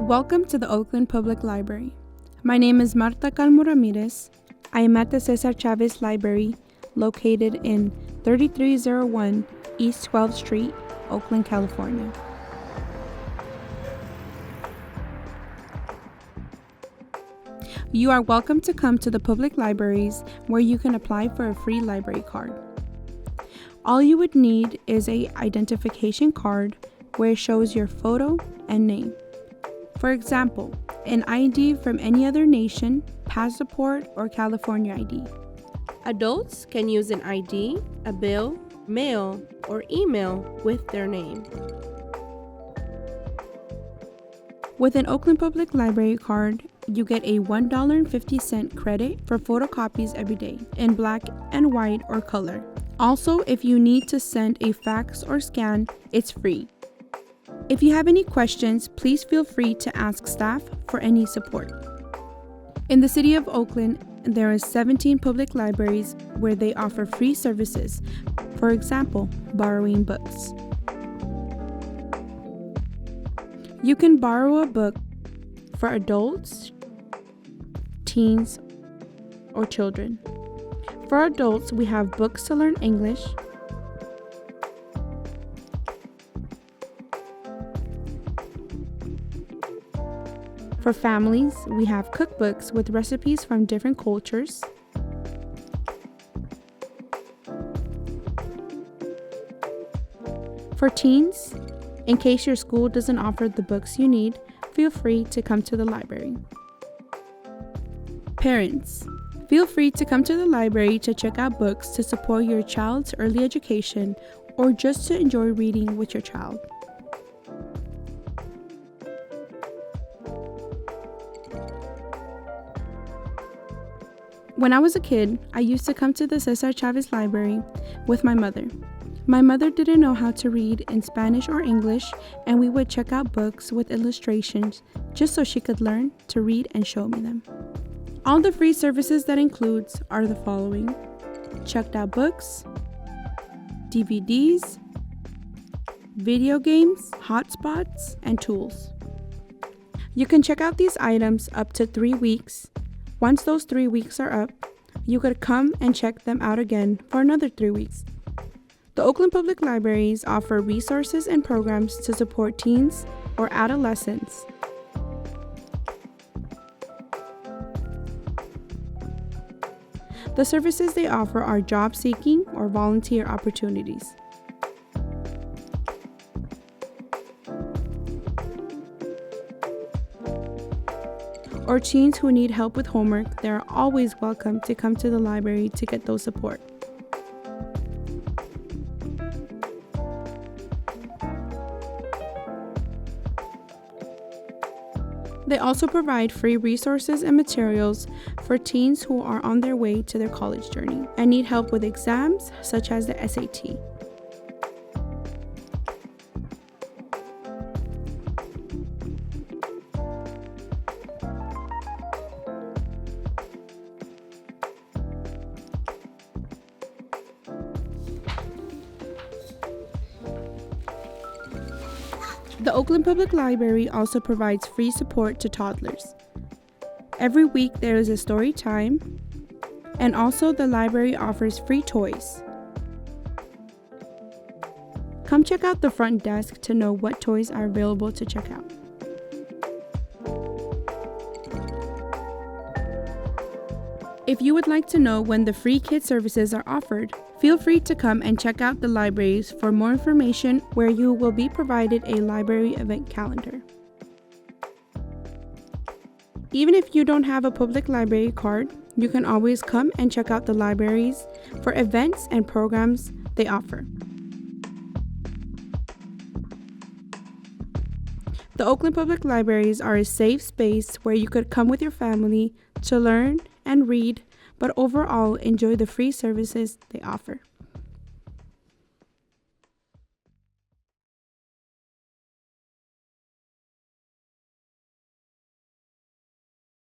Welcome to the Oakland Public Library. My name is Marta Calmo-Ramirez. I am at the Cesar Chavez Library, located in 3301 East 12th Street, Oakland, California. You are welcome to come to the public libraries where you can apply for a free library card. All you would need is an identification card where it shows your photo and name. For example, an ID from any other nation, passport, or California ID. Adults can use an ID, a bill, mail, or email with their name. With an Oakland Public Library card, you get a $1.50 credit for photocopies every day in black and white or color. Also, if you need to send a fax or scan, it's free. If you have any questions, please feel free to ask staff for any support. In the city of Oakland, there are 17 public libraries where they offer free services, for example, borrowing books. You can borrow a book for adults, teens, or children. For adults, we have books to learn English, for families, we have cookbooks with recipes from different cultures. For teens, in case your school doesn't offer the books you need, feel free to come to the library. Parents, feel free to come to the library to check out books to support your child's early education or just to enjoy reading with your child. When I was a kid, I used to come to the Cesar Chavez Library with my mother. My mother didn't know how to read in Spanish or English, and we would check out books with illustrations just so she could learn to read and show me them. All the free services that includes are the following: checked out books, DVDs, video games, hotspots, and tools. You can check out these items up to 3 weeks. Once those 3 weeks are up, you could come and check them out again for another 3 weeks. The Oakland Public Libraries offer resources and programs to support teens or adolescents. The services they offer are job seeking or volunteer opportunities. Or teens who need help with homework, they are always welcome to come to the library to get those support. They also provide free resources and materials for teens who are on their way to their college journey and need help with exams such as the SAT. The Oakland Public Library also provides free support to toddlers. Every week there is a story time, and also the library offers free toys. Come check out the front desk to know what toys are available to check out. If you would like to know when the free kid services are offered, feel free to come and check out the libraries for more information, where you will be provided a library event calendar. Even if you don't have a public library card, you can always come and check out the libraries for events and programs they offer. The Oakland Public Libraries are a safe space where you could come with your family to learn and read, but overall enjoy the free services they offer.